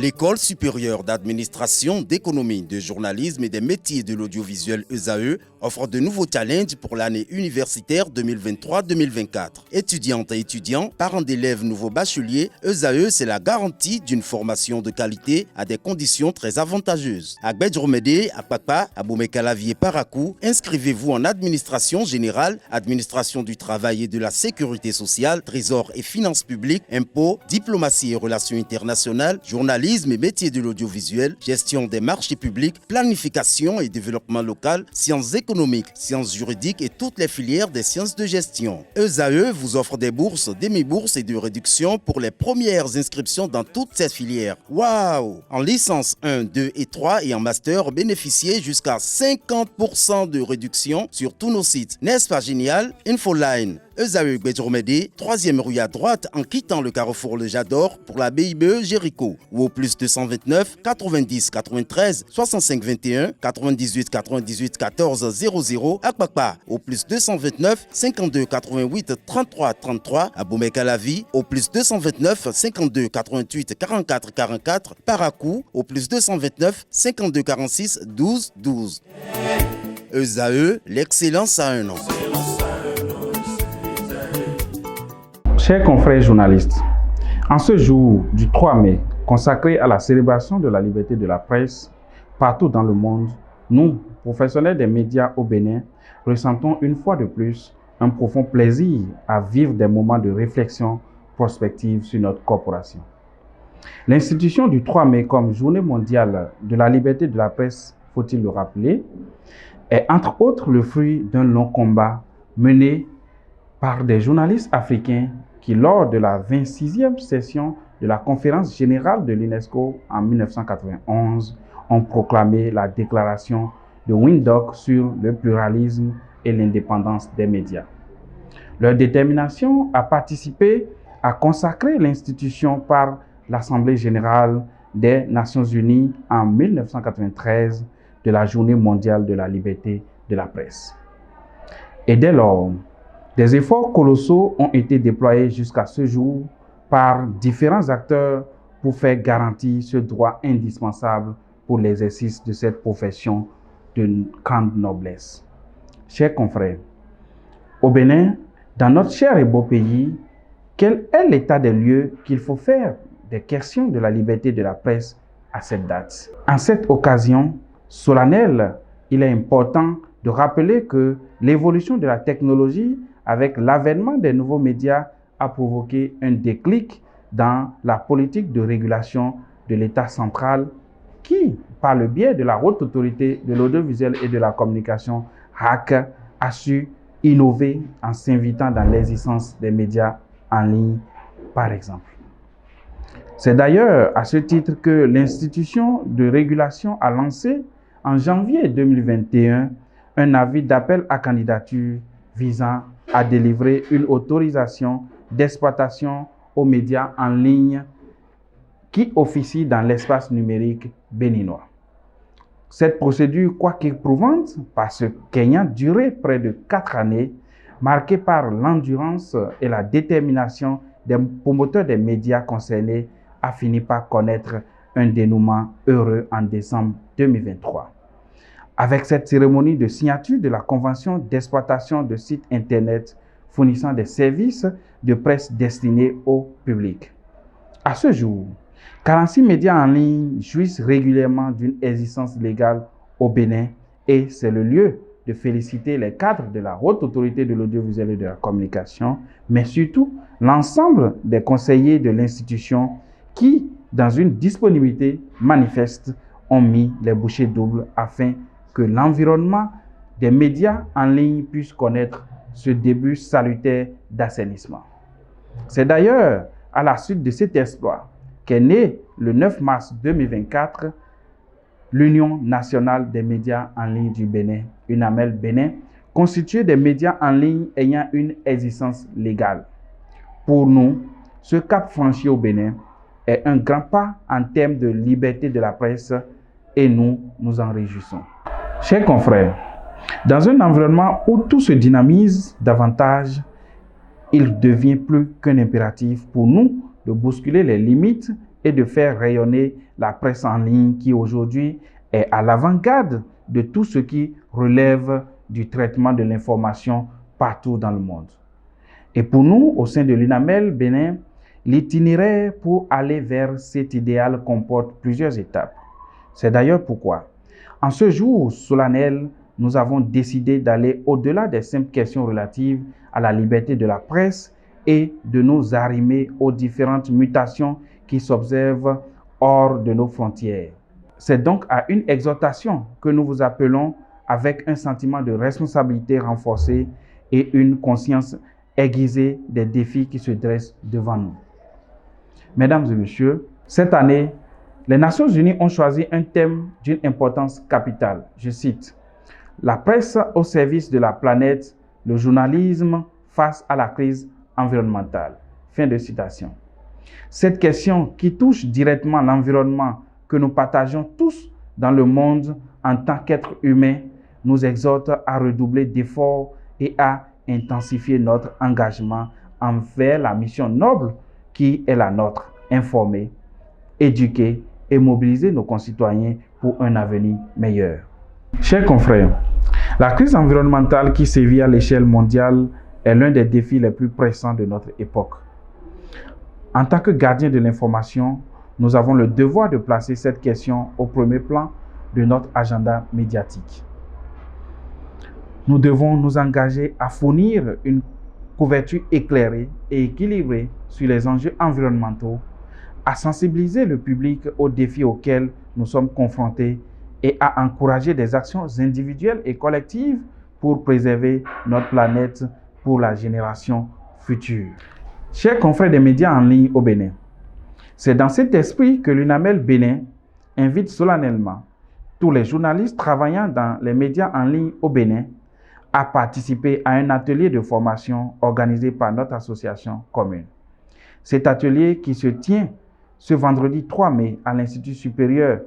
L'École supérieure d'administration, d'économie, de journalisme et des métiers de l'audiovisuel ESAE offre de nouveaux challenges pour l'année universitaire 2023-2024. Étudiantes et étudiants, parents d'élèves nouveaux bacheliers, ESAE, c'est la garantie d'une formation de qualité à des conditions très avantageuses. À Gbedjromede, à Papa, à Boumekalavi et Parakou, inscrivez-vous en administration générale, administration du travail et de la sécurité sociale, trésor et finances publiques, impôts, diplomatie et relations internationales, journalisme et métiers de l'audiovisuel, gestion des marchés publics, planification et développement local, sciences économiques, sciences juridiques et toutes les filières des sciences de gestion. ESAE vous offre des bourses, demi-bourses et de réductions pour les premières inscriptions dans toutes ces filières. Waouh! En licence 1, 2 et 3 et en master, bénéficiez jusqu'à 50% de réduction sur tous nos sites. N'est-ce pas génial? Infoline. ESAE Gbedjromede, 3e rue à droite en quittant le carrefour Le Jador pour la BIBE Jéricho ou au plus 229 90 93 65 21 98 98 14 00 à Kpakpa au plus 229 52 88 33 33 à Boumekalavi au plus 229 52 88 44 44 Parakou au plus 229 52 46 12 12. ESAE, l'excellence à un nom. Chers confrères journalistes, en ce jour du 3 mai, consacré à la célébration de la liberté de la presse partout dans le monde, nous, professionnels des médias au Bénin, ressentons une fois de plus un profond plaisir à vivre des moments de réflexion prospective sur notre corporation. L'institution du 3 mai comme Journée mondiale de la liberté de la presse, faut-il le rappeler, est entre autres le fruit d'un long combat mené par des journalistes africains qui, lors de la 26e session de la conférence générale de l'UNESCO en 1991, ont proclamé la déclaration de Windhoek sur le pluralisme et l'indépendance des médias. Leur détermination a participé à consacrer l'institution par l'Assemblée générale des Nations unies en 1993 de la Journée mondiale de la liberté de la presse. Et dès lors, des efforts colossaux ont été déployés jusqu'à ce jour par différents acteurs pour faire garantir ce droit indispensable pour l'exercice de cette profession de grande noblesse. Chers confrères, au Bénin, dans notre cher et beau pays, quel est l'état des lieux qu'il faut faire des questions de la liberté de la presse à cette date? En cette occasion solennelle, il est important de rappeler que l'évolution de la technologie avec l'avènement des nouveaux médias a provoqué un déclic dans la politique de régulation de l'État central qui, par le biais de la Haute Autorité de l'audiovisuel et de la communication, HAC, a su innover en s'invitant dans l'existence des médias en ligne, par exemple. C'est d'ailleurs à ce titre que l'institution de régulation a lancé en janvier 2021 un avis d'appel à candidature visant à délivrer une autorisation d'exploitation aux médias en ligne qui officient dans l'espace numérique béninois. Cette procédure, quoique éprouvante, parce qu'ayant duré près de 4 années, marquée par l'endurance et la détermination des promoteurs des médias concernés, a fini par connaître un dénouement heureux en décembre 2023. Avec cette cérémonie de signature de la convention d'exploitation de sites internet fournissant des services de presse destinés au public. À ce jour, 46 médias en ligne jouissent régulièrement d'une existence légale au Bénin et c'est le lieu de féliciter les cadres de la Haute Autorité de l'audiovisuel et de la communication, mais surtout l'ensemble des conseillers de l'institution qui, dans une disponibilité manifeste, ont mis les bouchées doubles afin que l'environnement des médias en ligne puisse connaître ce début salutaire d'assainissement. C'est d'ailleurs à la suite de cet exploit qu'est née le 9 mars 2024 l'Union nationale des médias en ligne du Bénin, UNAMEL Bénin, constituée des médias en ligne ayant une existence légale. Pour nous, ce cap franchi au Bénin est un grand pas en termes de liberté de la presse et nous nous en réjouissons. Chers confrères, Dans un environnement où tout se dynamise davantage, il devient plus qu'un impératif pour nous de bousculer les limites et de faire rayonner la presse en ligne qui aujourd'hui est à l'avant-garde de tout ce qui relève du traitement de l'information partout dans le monde. Et pour nous, au sein de l'UNAMEL Bénin, l'itinéraire pour aller vers cet idéal comporte plusieurs étapes. C'est d'ailleurs pourquoi, en ce jour solennel, nous avons décidé d'aller au-delà des simples questions relatives à la liberté de la presse et de nous arrimer aux différentes mutations qui s'observent hors de nos frontières. C'est donc à une exhortation que nous vous appelons avec un sentiment de responsabilité renforcé et une conscience aiguisée des défis qui se dressent devant nous. Mesdames et messieurs, cette année, les Nations Unies ont choisi un thème d'une importance capitale. Je cite: « La presse au service de la planète, le journalisme face à la crise environnementale. » Fin de citation. Cette question qui touche directement l'environnement que nous partageons tous dans le monde en tant qu'êtres humains nous exhorte à redoubler d'efforts et à intensifier notre engagement envers la mission noble qui est la nôtre: informer, éduquer et mobiliser nos concitoyens pour un avenir meilleur. Chers confrères, la crise environnementale qui sévit à l'échelle mondiale est l'un des défis les plus pressants de notre époque. En tant que gardiens de l'information, nous avons le devoir de placer cette question au premier plan de notre agenda médiatique. Nous devons nous engager à fournir une couverture éclairée et équilibrée sur les enjeux environnementaux, à sensibiliser le public aux défis auxquels nous sommes confrontés et à encourager des actions individuelles et collectives pour préserver notre planète pour la génération future. Chers confrères des médias en ligne au Bénin, c'est dans cet esprit que l'UNAMEL Bénin invite solennellement tous les journalistes travaillant dans les médias en ligne au Bénin à participer à un atelier de formation organisé par notre association commune. Cet atelier qui se tient ce vendredi 3 mai à l'Institut supérieur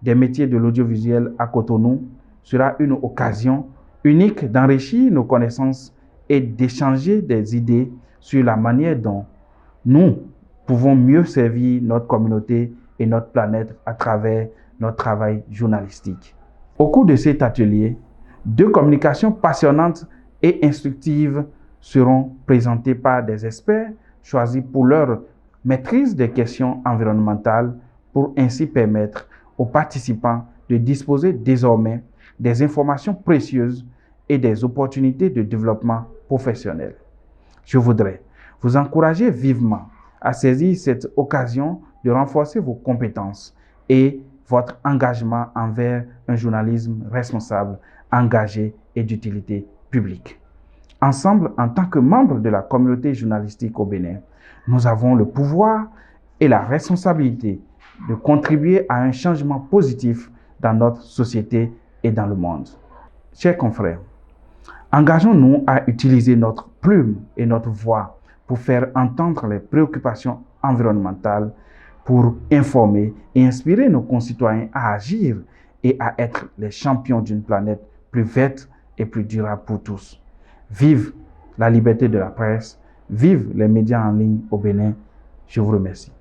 des métiers de l'audiovisuel à Cotonou sera une occasion unique d'enrichir nos connaissances et d'échanger des idées sur la manière dont nous pouvons mieux servir notre communauté et notre planète à travers notre travail journalistique. Au cours de cet atelier, 2 communications passionnantes et instructives seront présentées par des experts choisis pour leur maîtrise des questions environnementales pour ainsi permettre aux participants de disposer désormais des informations précieuses et des opportunités de développement professionnel. Je voudrais vous encourager vivement à saisir cette occasion de renforcer vos compétences et votre engagement envers un journalisme responsable, engagé et d'utilité publique. Ensemble, en tant que membres de la communauté journalistique au Bénin, nous avons le pouvoir et la responsabilité de contribuer à un changement positif dans notre société et dans le monde. Chers confrères, engageons-nous à utiliser notre plume et notre voix pour faire entendre les préoccupations environnementales, pour informer et inspirer nos concitoyens à agir et à être les champions d'une planète plus verte et plus durable pour tous. Vive la liberté de la presse, vive les médias en ligne au Bénin. Je vous remercie.